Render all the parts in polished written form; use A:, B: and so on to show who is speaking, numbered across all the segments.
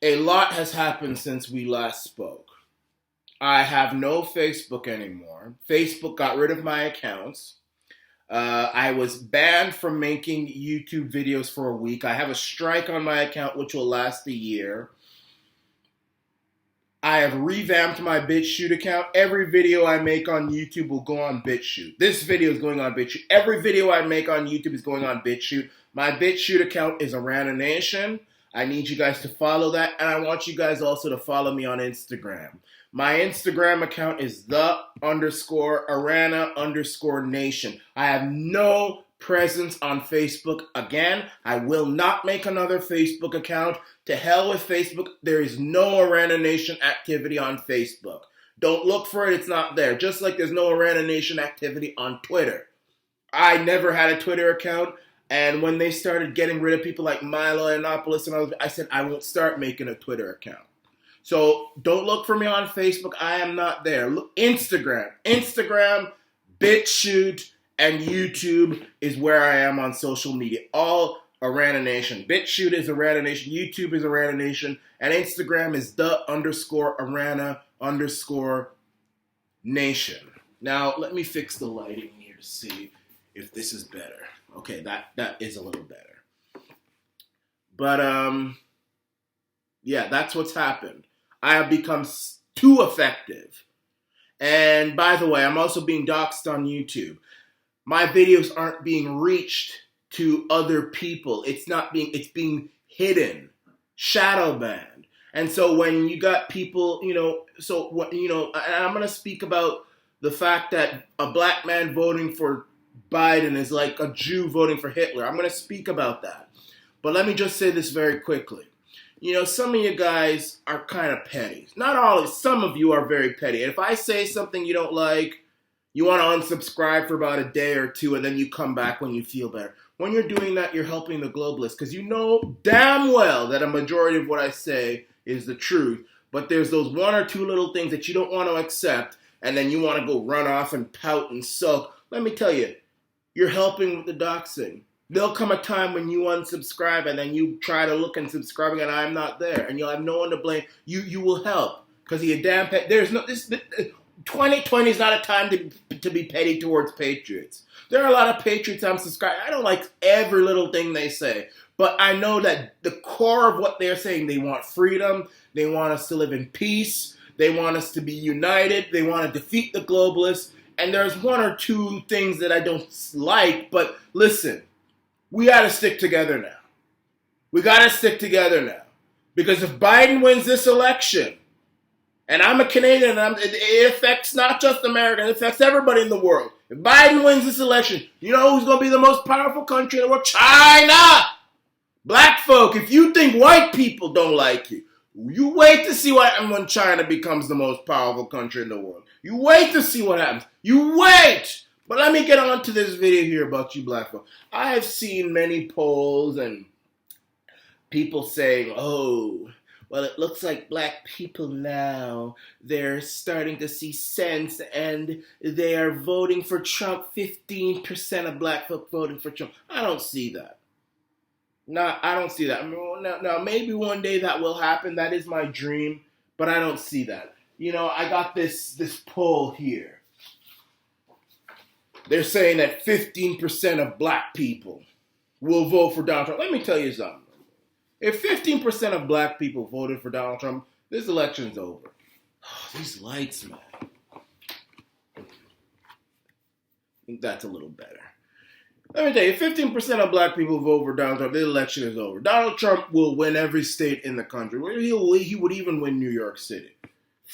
A: A lot has happened since we last spoke. I have no Facebook anymore. Facebook got rid of my accounts. I was banned from making YouTube videos for a week. I have a strike on my account which will last a year. I have revamped my BitChute account. Every video I make on YouTube will go on BitChute. This video is going on BitChute. Every video I make on YouTube is going on BitChute. My BitChute account is Arana Nation. I need you guys to follow that, and I want you guys also to follow me on Instagram. My Instagram account is _Arana_Nation. I have no presence on Facebook. Again, I will not make another Facebook account. To hell with Facebook. There is no Arana Nation activity on Facebook. Don't look for it. It's not there. Just like there's no Arana Nation activity on Twitter. I never had a Twitter account. And when they started getting rid of people like Milo Yiannopoulos and others, I said I won't start making a Twitter account. So don't look for me on Facebook. I am not there. Look, Instagram, BitChute, and YouTube is where I am on social media. All Arana Nation. BitChute is Arana Nation. YouTube is Arana Nation. And Instagram is _Arana_Nation. Now, let me fix the lighting here to see if this is better. Okay, that is a little better. But, yeah, that's what's happened. I have become too effective. And by the way, I'm also being doxxed on YouTube. My videos aren't being reached to other people. It's being hidden, shadow banned. And so when you got people, and I'm going to speak about the fact that a black man voting for Biden is like a Jew voting for Hitler. I'm going to speak about that. But let me just say this very quickly. Some of you guys are kind of petty. Not all of some of you are very petty. And if I say something you don't like, you want to unsubscribe for about a day or two, and then you come back when you feel better. When you're doing that, you're helping the globalists, because you know damn well that a majority of what I say is the truth. But there's those one or two little things that you don't want to accept, and then you want to go run off and pout and sulk. Let me tell you, you're helping with the doxing. There'll come a time when you unsubscribe and then you try to look and subscribing and I'm not there. And you'll have no one to blame. You will help. Because you're damn petty. There's no... 2020 is not a time to be petty towards patriots. There are a lot of patriots I'm subscribed. I don't like every little thing they say. But I know that the core of what they're saying, they want freedom. They want us to live in peace. They want us to be united. They want to defeat the globalists. And there's one or two things that I don't like. But listen. We got to stick together now. We got to stick together now. Because if Biden wins this election, and I'm a Canadian, it affects not just America, it affects everybody in the world. If Biden wins this election, you know who's going to be the most powerful country in the world? China! Black folk, if you think white people don't like you, you wait to see what happens when China becomes the most powerful country in the world. You wait to see what happens. You wait! But let me get on to this video here about you black folk. I have seen many polls and people saying, oh, well, it looks like black people now, they're starting to see sense and they are voting for Trump. 15% of black folk voting for Trump. I don't see that. No, I don't see that. I mean, now, maybe one day that will happen. That is my dream, but I don't see that. I got this poll here. They're saying that 15% of black people will vote for Donald Trump. Let me tell you something. If 15% of black people voted for Donald Trump, this election's over. Oh, these lights, man. I think that's a little better. Let me tell you, 15% of black people vote for Donald Trump, this election is over. Donald Trump will win every state in the country. He would even win New York City.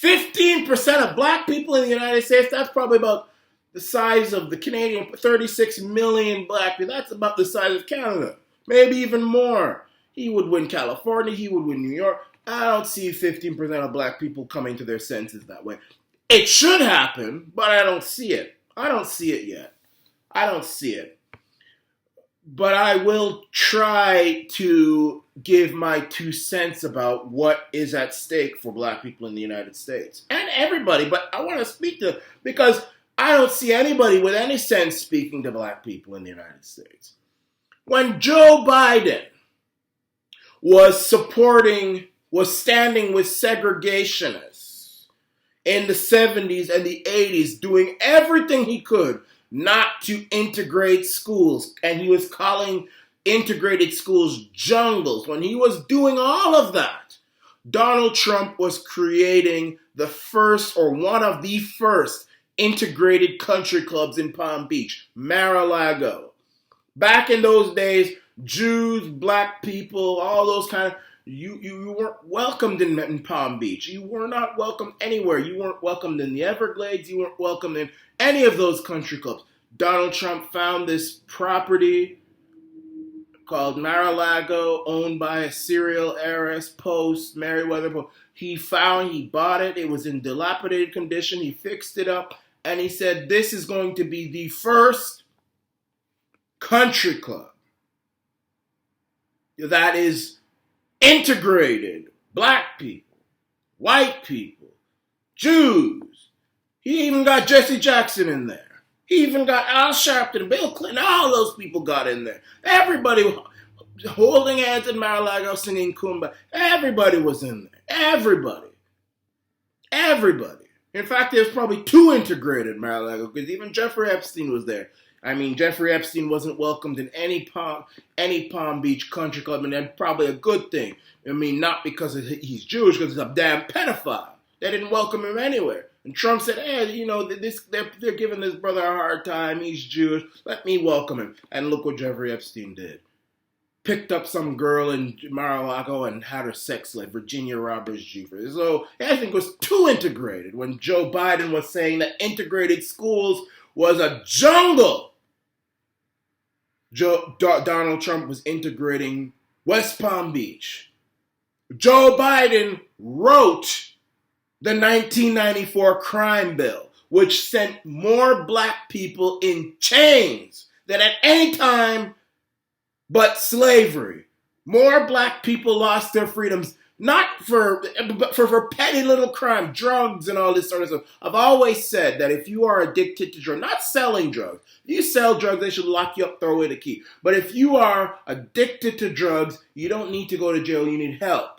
A: 15% of black people in the United States, that's probably about the size of the Canadian, 36 million black people. That's about the size of Canada. Maybe even more. He would win California. He would win New York. I don't see 15% of black people coming to their senses that way. It should happen, but I don't see it. I don't see it yet. I don't see it. But I will try to give my 2 cents about what is at stake for black people in the United States. And everybody, but I want to speak to, because I don't see anybody with any sense speaking to black people in the United States. When Joe Biden was was standing with segregationists in the 70s and the 80s, doing everything he could not to integrate schools. And he was calling integrated schools jungles. When he was doing all of that, Donald Trump was creating the first, or one of the first, integrated country clubs in Palm Beach, Mar-a-Lago. Back in those days, Jews, black people, all those kind of, you weren't welcomed in Palm Beach. You were not welcomed anywhere. You weren't welcomed in the Everglades. You weren't welcomed in any of those country clubs. Donald Trump found this property called Mar-a-Lago, owned by a serial heiress, Post, Meriwether Post. He bought it. It was in dilapidated condition. He fixed it up, and he said, this is going to be the first country club that is integrated. Black people, white people, Jews. He even got Jesse Jackson in there. He even got Al Sharpton, Bill Clinton, all those people got in there. Everybody holding hands in Mar-a-Lago singing Kumbaya. Everybody was in there. Everybody. In fact, there's probably two integrated Mar-a-Lago because even Jeffrey Epstein was there. I mean, Jeffrey Epstein wasn't welcomed in any Palm Beach country club, and that's probably a good thing. I mean, not because he's Jewish, because he's a damn pedophile. They didn't welcome him anywhere. And Trump said, hey, they're giving this brother a hard time. He's Jewish. Let me welcome him. And look what Jeffrey Epstein did. Picked up some girl in Mar-a-Lago and had her sex slave, Virginia Roberts Giuffre. So I think it was too integrated when Joe Biden was saying that integrated schools was a jungle. Donald Trump was integrating West Palm Beach. Joe Biden wrote the 1994 crime bill, which sent more black people in chains than at any time but slavery. More black people lost their freedoms, not for petty little crime, drugs and all this sort of stuff. I've always said that if you are addicted to drugs, not selling drugs, if you sell drugs, they should lock you up, throw away the key. But if you are addicted to drugs, you don't need to go to jail, you need help.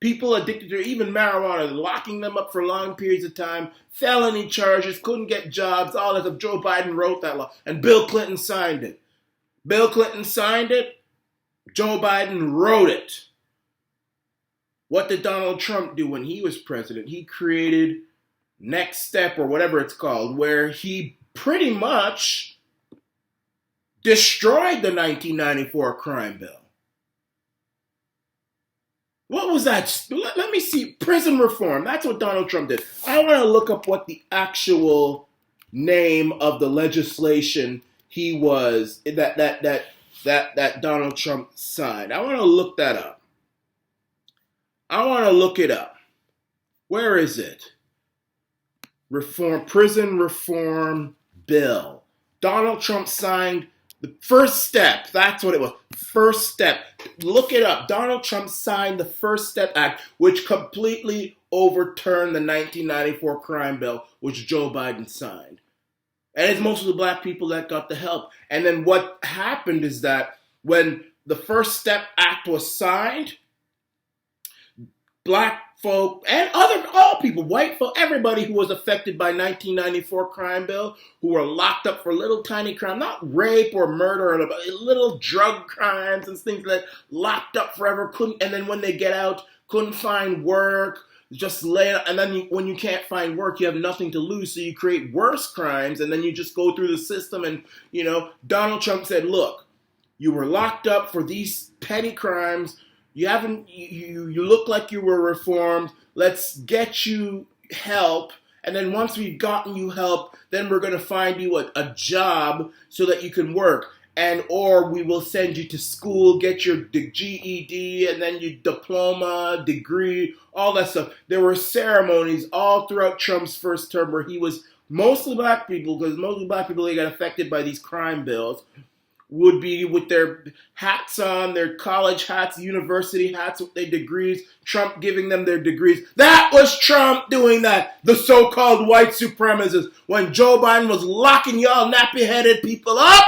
A: People addicted to even marijuana, locking them up for long periods of time, felony charges, couldn't get jobs, all that stuff. Joe Biden wrote that law, and Bill Clinton signed it. Bill Clinton signed it, Joe Biden wrote it. What did Donald Trump do when he was president? He created Next Step, or whatever it's called, where he pretty much destroyed the 1994 crime bill. What was that? Let me see. Prison reform. That's what Donald Trump did. I want to look up what the actual name of the legislation he was that Donald Trump signed. I want to look that up. I want to look it up. Where is it? Prison reform bill. Donald Trump signed the first step. That's what it was. First step. Look it up. Donald Trump signed the First Step Act, which completely overturned the 1994 crime bill, which Joe Biden signed. And it's mostly the black people that got the help. And then what happened is that when the First Step Act was signed, black folk and all people, white folk, everybody who was affected by 1994 crime bill, who were locked up for little tiny crime, not rape or murder, or little drug crimes and things like that, locked up forever, and then when they get out, couldn't find work, just lay, and then when you can't find work, you have nothing to lose, so you create worse crimes, and then you just go through the system, and, Donald Trump said, look, you were locked up for these petty crimes, you look like you were reformed, let's get you help, and then once we've gotten you help, then we're going to find you a job so that you can work. Or we will send you to school, get your GED, and then your diploma, degree, all that stuff. There were ceremonies all throughout Trump's first term where he was mostly black people, because mostly black people that got affected by these crime bills would be with their hats on, their college hats, university hats with their degrees, Trump giving them their degrees. That was Trump doing that, the so-called white supremacists. When Joe Biden was locking y'all nappy-headed people up,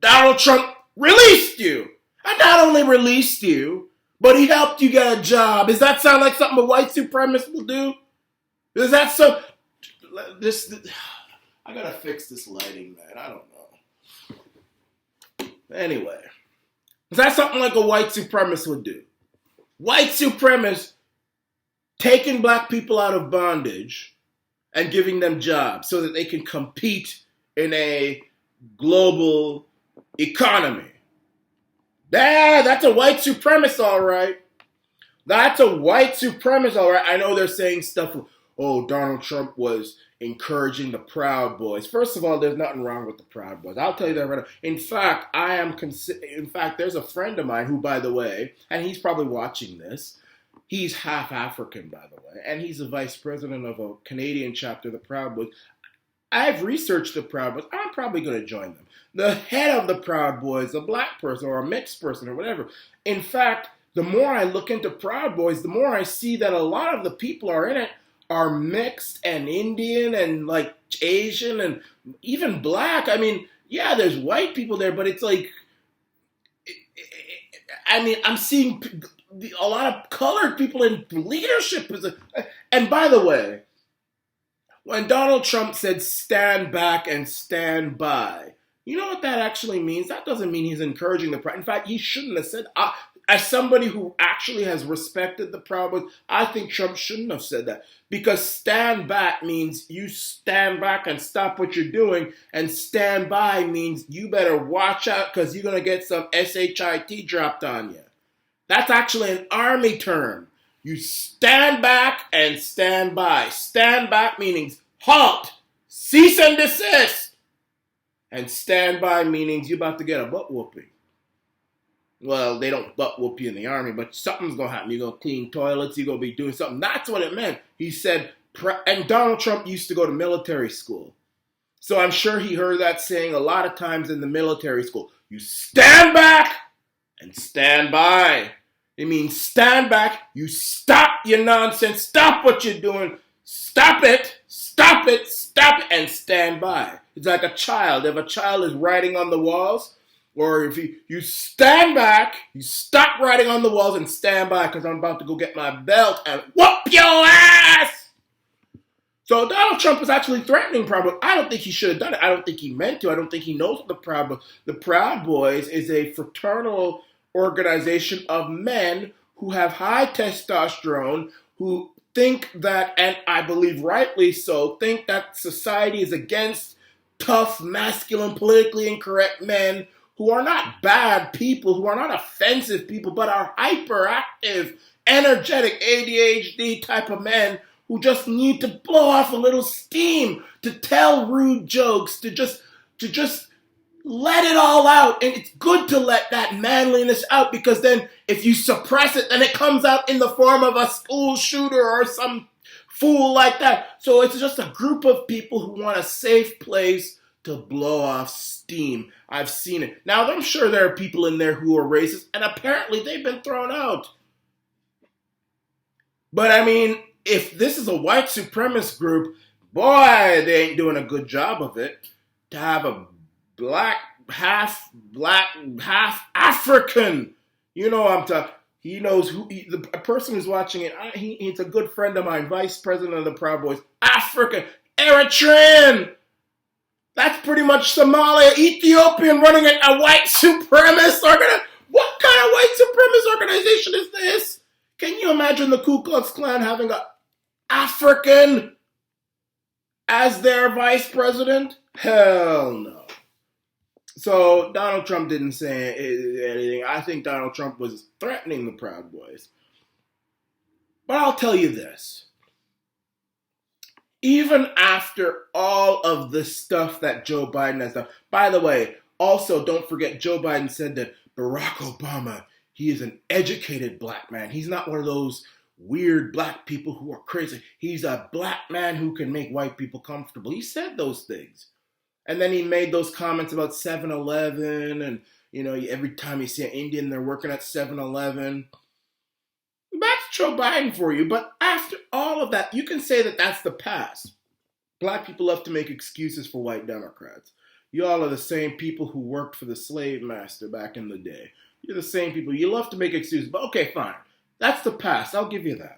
A: Donald Trump released you. And not only released you, but he helped you get a job. Does that sound like something a white supremacist will do? Is that so? I gotta fix this lighting, man. I don't know. Anyway, is that something like a white supremacist would do? White supremacists taking black people out of bondage and giving them jobs so that they can compete in a global economy. That's a white supremacist, all right. That's a white supremacist, all right. I know they're saying stuff, oh, Donald Trump was encouraging the Proud Boys. First of all, there's nothing wrong with the Proud Boys. I'll tell you that right now. In fact, there's a friend of mine who, by the way, and he's probably watching this, he's half African, by the way, and he's the vice president of a Canadian chapter of the Proud Boys. I've researched the Proud Boys. I'm probably going to join them. The head of the Proud Boys, a black person or a mixed person or whatever. In fact, the more I look into Proud Boys, the more I see that a lot of the people are in it are mixed and Indian and like Asian and even black. I mean, yeah, there's white people there, but it's like, I mean, I'm seeing a lot of colored people in leadership. And by the way, when Donald Trump said stand back and stand by, you know what that actually means? That doesn't mean he's encouraging the Proud. In fact, he shouldn't have said, as somebody who actually has respected the Proud Boys, I think Trump shouldn't have said that. Because stand back means you stand back and stop what you're doing. And stand by means you better watch out because you're going to get some SHIT dropped on you. That's actually an army term. You stand back and stand by. Stand back meaning halt, cease and desist. And stand by meaning you're about to get a butt whooping. Well, they don't butt whoop you in the army, but something's going to happen. You're going to clean toilets. You're going to be doing something. That's what it meant. He said, and Donald Trump used to go to military school. So I'm sure he heard that saying a lot of times in the military school. You stand back and stand by. It means stand back. You stop your nonsense. Stop what you're doing. Stop it. Stop it. Stop it. And stand by. It's like a child. If a child is writing on the walls, or if you stand back, you stop writing on the walls and stand by because I'm about to go get my belt and whoop your ass. So Donald Trump is actually threatening Proud Boys. I don't think he should have done it. I don't think he meant to. I don't think he knows what the Proud Boys. The Proud Boys is a fraternal organization of men who have high testosterone, who think that, and I believe rightly so, think that society is against tough, masculine, politically incorrect men who are not bad people, who are not offensive people, but are hyperactive, energetic, ADHD type of men who just need to blow off a little steam, to tell rude jokes, to just let it all out. And it's good to let that manliness out because then if you suppress it, then it comes out in the form of a school shooter or some fool like that. So it's just a group of people who want a safe place to blow off steam. I've seen it. Now, I'm sure there are people in there who are racist, and apparently they've been thrown out. But I mean, if this is a white supremacist group, boy, they ain't doing a good job of it. To have a half African, you know I'm talking. He knows who, the person who's watching it, he's a good friend of mine, vice president of the Proud Boys. African, Eritrean. That's pretty much Somalia, Ethiopian running a white supremacist organization. What kind of white supremacist organization is this? Can you imagine the Ku Klux Klan having an African as their vice president? Hell no. So Donald Trump didn't say anything. I think Donald Trump was threatening the Proud Boys. But I'll tell you this. Even after all of the stuff that Joe Biden has done, by the way, also don't forget Joe Biden said that Barack Obama, he is an educated black man. He's not one of those weird black people who are crazy. He's a black man who can make white people comfortable. He said those things. And then he made those comments about 7-Eleven and, you know, every time you see an Indian, they're working at 7-Eleven. That's Joe Biden for you. But after all of that, you can say that that's the past. Black people love to make excuses for white Democrats. You all are the same people who worked for the slave master back in the day. You're the same people. You love to make excuses, but okay, fine. That's the past. I'll give you that.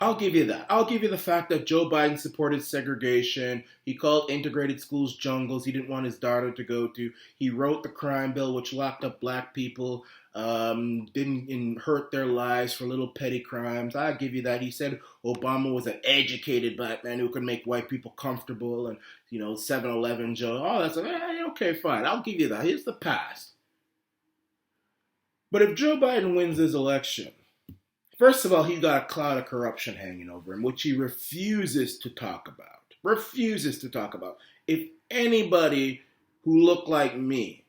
A: I'll give you that. I'll give you the fact that Joe Biden supported segregation. He called integrated schools jungles he didn't want his daughter to go to. He wrote the crime bill, which locked up black people, didn't hurt their lives for little petty crimes. I'll give you that. He said Obama was an educated black man who could make white people comfortable and, 7-Eleven Joe. Oh, that's okay, fine. I'll give you that. Here's the past. But if Joe Biden wins this election, first of all, he's got a cloud of corruption hanging over him, which he refuses to talk about. Refuses to talk about. If anybody who looked like me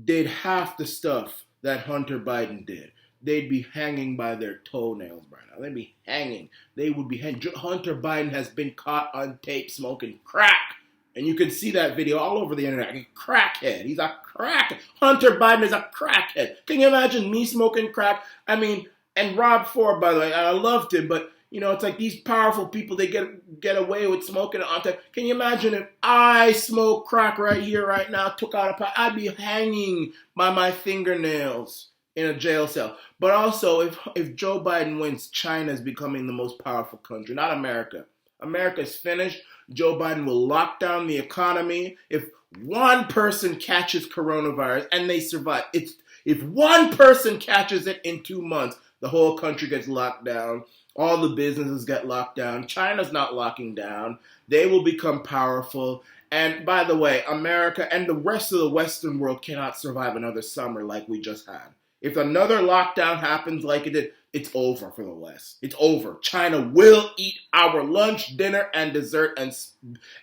A: did half the stuff that Hunter Biden did, they'd be hanging by their toenails by now. They'd be hanging. They would be hanging. Hunter Biden has been caught on tape smoking crack. And you can see that video all over the internet. He's a crackhead. He's a crackhead. Hunter Biden is a crackhead. Can you imagine me smoking crack? I mean... And Rob Ford, by the way, I loved him, but, it's like these powerful people, they get away with smoking on tape. Can you imagine if I smoked crack right here, right now, took out a pipe? I'd be hanging by my fingernails in a jail cell. But also, if Joe Biden wins, China is becoming the most powerful country, not America. America's finished. Joe Biden will lock down the economy. If one person catches coronavirus and they survive, if one person catches it in 2 months, the whole country gets locked down. All the businesses get locked down. China's not locking down. They will become powerful. And by the way, America and the rest of the Western world cannot survive another summer like we just had. If another lockdown happens like it did, it's over for the West. It's over. China will eat our lunch, dinner, and dessert,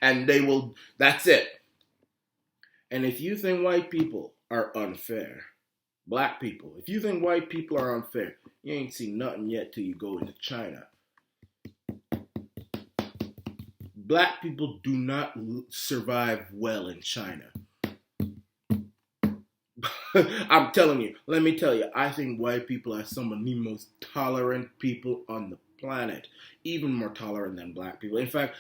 A: and they will, that's it. And if you think white people are unfair, black people, if you think white people are unfair, you ain't seen nothing yet till you go into China. Black people do not survive well in China. I'm telling you, let me tell you, I think white people are some of the most tolerant people on the planet. Even more tolerant than black people. In fact,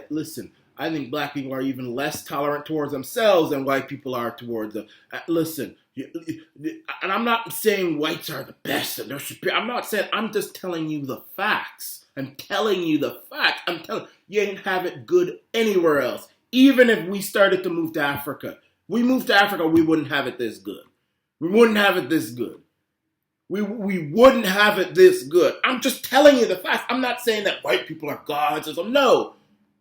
A: listen, I think black people are even less tolerant towards themselves than white people are towards them. Listen, and I'm not saying whites are the best and they're superior. I'm not saying, I'm just telling you the facts. I'm telling you the facts. You ain't have it good anywhere else. Even if we started to move to Africa. We moved to Africa, we wouldn't have it this good. We wouldn't have it this good. We wouldn't have it this good. I'm just telling you the facts. I'm not saying that white people are gods or something. No,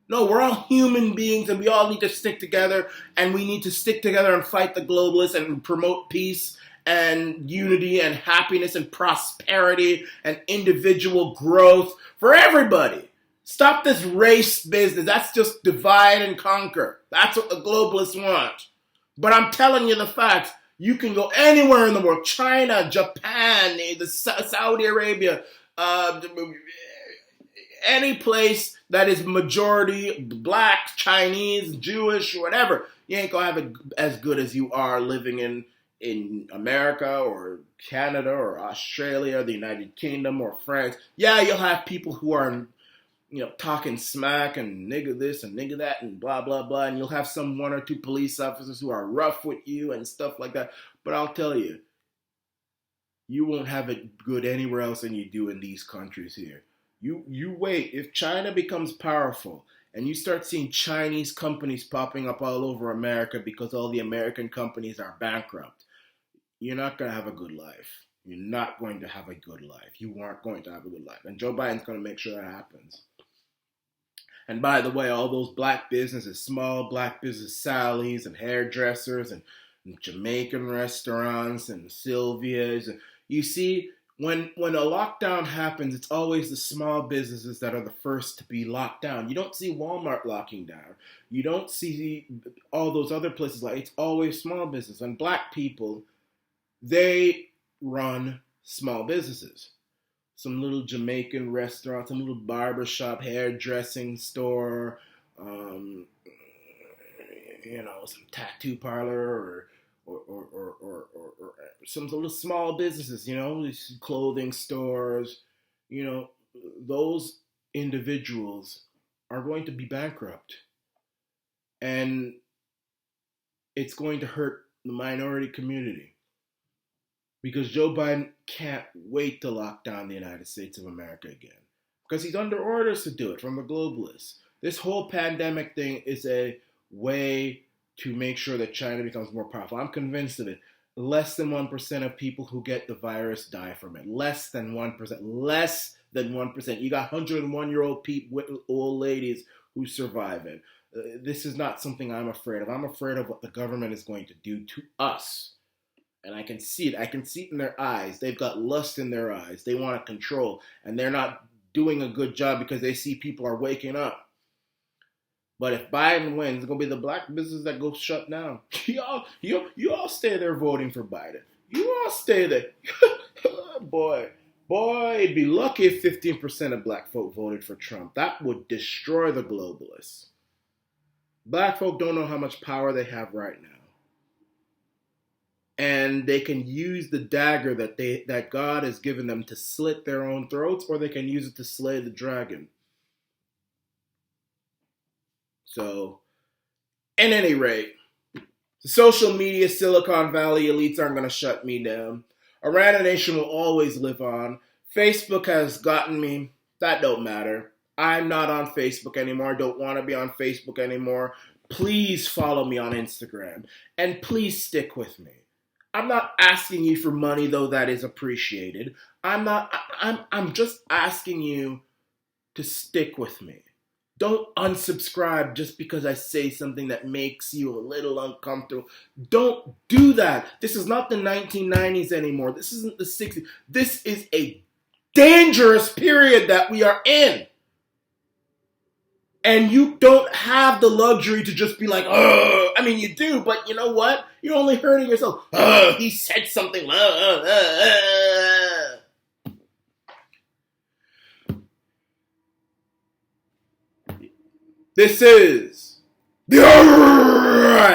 A: we're all human beings and we all need to stick together, and we need to stick together and fight the globalists and promote peace and unity and happiness and prosperity and individual growth for everybody. Stop this race business. That's just divide and conquer. That's what the globalists want. But I'm telling you the facts. You can go anywhere in the world. China, Japan, Saudi Arabia, any place that is majority black, Chinese, Jewish, whatever. You ain't gonna have it as good as you are living in America or Canada or Australia, the United Kingdom or France. Yeah, you'll have people who are, talking smack and nigga this and nigga that and blah, blah, blah. And you'll have some 1 or 2 police officers who are rough with you and stuff like that. But I'll tell you, you won't have it good anywhere else than you do in these countries here. You wait. If China becomes powerful and you start seeing Chinese companies popping up all over America because all the American companies are bankrupt, you're not going to have a good life. You're not going to have a good life. You aren't going to have a good life. And Joe Biden's going to make sure that happens. And by the way, all those black businesses, small black business, Sally's and hairdressers and Jamaican restaurants and Sylvia's. You see, when a lockdown happens, it's always the small businesses that are the first to be locked down. You don't see Walmart locking down. You don't see all those other places. It's always small business. And black people, they run small businesses. Some little Jamaican restaurant, some little barbershop, hairdressing store, some tattoo parlor or some little small businesses, clothing stores, those individuals are going to be bankrupt. And it's going to hurt the minority community. Because Joe Biden can't wait to lock down the United States of America again. Because he's under orders to do it from the globalists. This whole pandemic thing is a way to make sure that China becomes more powerful. I'm convinced of it. Less than 1% of people who get the virus die from it. Less than 1%. Less than 1%. You got 101-year-old people, old ladies who survive it. This is not something I'm afraid of. I'm afraid of what the government is going to do to us. And I can see it. I can see it in their eyes. They've got lust in their eyes. They want to control. And they're not doing a good job because they see people are waking up. But if Biden wins, it's going to be the black business that goes shut down. You all stay there voting for Biden. You all stay there. Boy, be lucky if 15% of black folk voted for Trump. That would destroy the globalists. Black folk don't know how much power they have right now. And they can use the dagger that God has given them to slit their own throats, or they can use it to slay the dragon. So, at any rate, the social media Silicon Valley elites aren't going to shut me down. Arana Nation will always live on. Facebook has gotten me. That don't matter. I'm not on Facebook anymore. Don't want to be on Facebook anymore. Please follow me on Instagram. And please stick with me. I'm not asking you for money, though that is appreciated. I'm just asking you to stick with me. Don't unsubscribe just because I say something that makes you a little uncomfortable. Don't do that. This is not the 1990s anymore. This isn't the 60s. This is a dangerous period that we are in. And you don't have the luxury to just be like, oh, I mean, you do, but you know what? You're only hurting yourself. Oh, he said something. This is the Arana